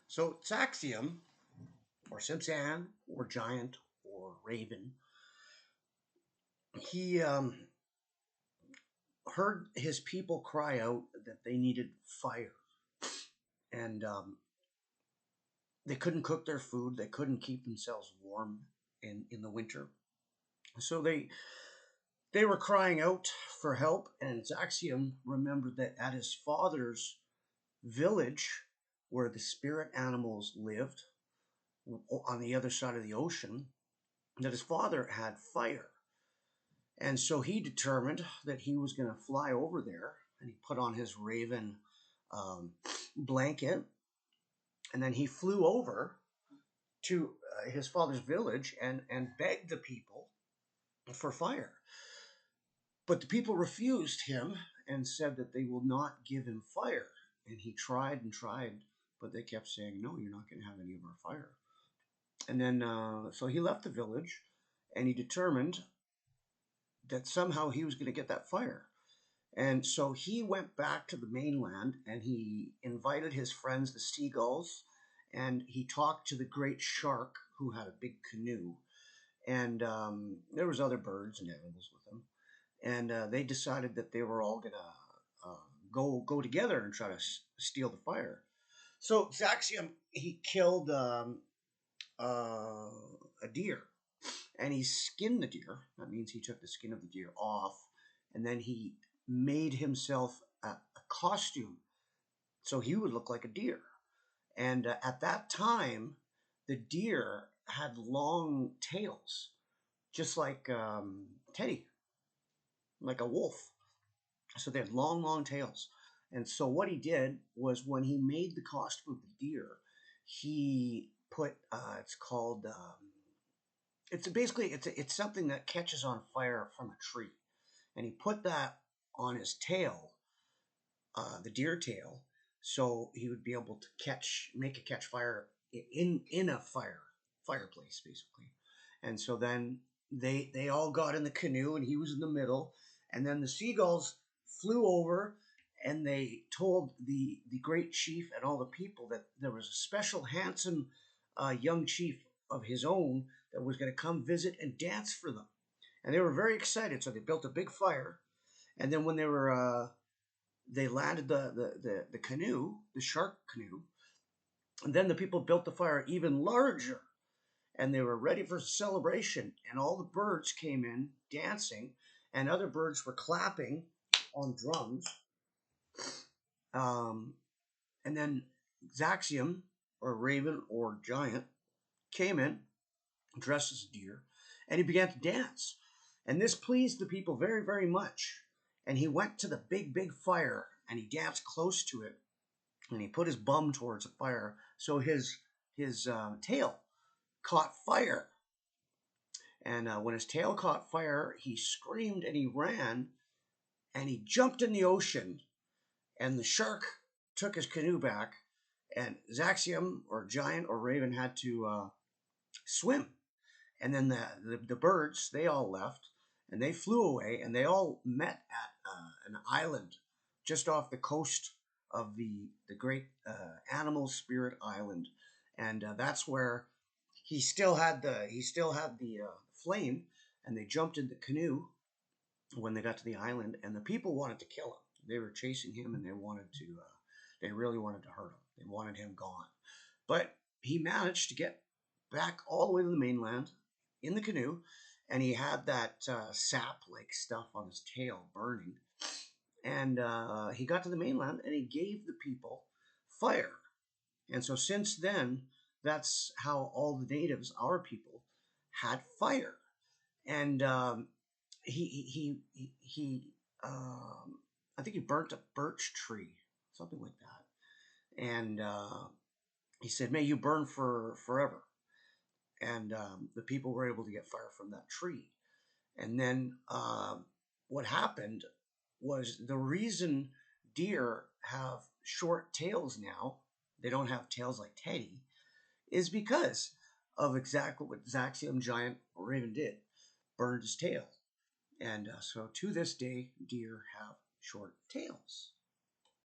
So Zaxium, or Simpsan, or Giant, or Raven, he heard his people cry out that they needed fire, and they couldn't cook their food. They couldn't keep themselves warm in the winter. So they were crying out for help, and Zaxium remembered that at his father's village, where the spirit animals lived on the other side of the ocean, that his father had fire. And so he determined that he was going to fly over there, and he put on his raven um, blanket, and then he flew over to his father's village and begged the people for fire. But the people refused him and said that they will not give him fire. And he tried and tried, but they kept saying, "No, you're not going to have any of our fire." And then, so he left the village, and he determined that somehow he was going to get that fire. And so he went back to the mainland, and he invited his friends, the seagulls, and he talked to the great shark who had a big canoe. And there was other birds and animals with him. And they decided that they were all going to go together and try to steal the fire. So Zaxium, he killed uh, a deer, and he skinned the deer. That means he took the skin of the deer off, and then he made himself a costume so he would look like a deer. And at that time, the deer had long tails, just like Teddy, like a wolf. So they had long, long tails. And so what he did was when he made the costume of the deer, he put it's called it's basically it's something that catches on fire from a tree, and he put that on his tail, the deer tail, so he would be able to make it catch fire in a fireplace basically. And so then they all got in the canoe, and he was in the middle, and then the seagulls flew over, and they told the great chief and all the people that there was a special handsome young chief of his own that was going to come visit and dance for them. And they were very excited, so they built a big fire. And then when they landed the canoe, the shark canoe, and then the people built the fire even larger, and they were ready for celebration. And all the birds came in dancing, and other birds were clapping on drums. Um, and then Zaxium, or Raven, or Giant, came in dressed as a deer, and he began to dance. And this pleased the people very, very much. And he went to the big, big fire, and he danced close to it, and he put his bum towards the fire, so his tail caught fire. And when his tail caught fire, he screamed and he ran, and he jumped in the ocean, and the shark took his canoe back, and Zaxium, or Giant, or Raven had to swim. And then the birds, they all left, and they flew away, and they all met at an island just off the coast of the great animal spirit island. And that's where he still had the flame, and they jumped in the canoe when they got to the island, and the people wanted to kill him. They were chasing him, and they really wanted to hurt him. They wanted him gone. But he managed to get back all the way to the mainland in the canoe, and he had that sap like stuff on his tail burning. And he got to the mainland, and he gave the people fire. And so since then, that's how all the natives, our people, had fire. And he I think he burnt a birch tree, something like that. And he said, "May you burn for forever." And the people were able to get fire from that tree. And then what happened was the reason deer have short tails now, they don't have tails like Teddy, is because of exactly what Zaxium, Giant, or Raven did, burned his tail. And so to this day, deer have short tails.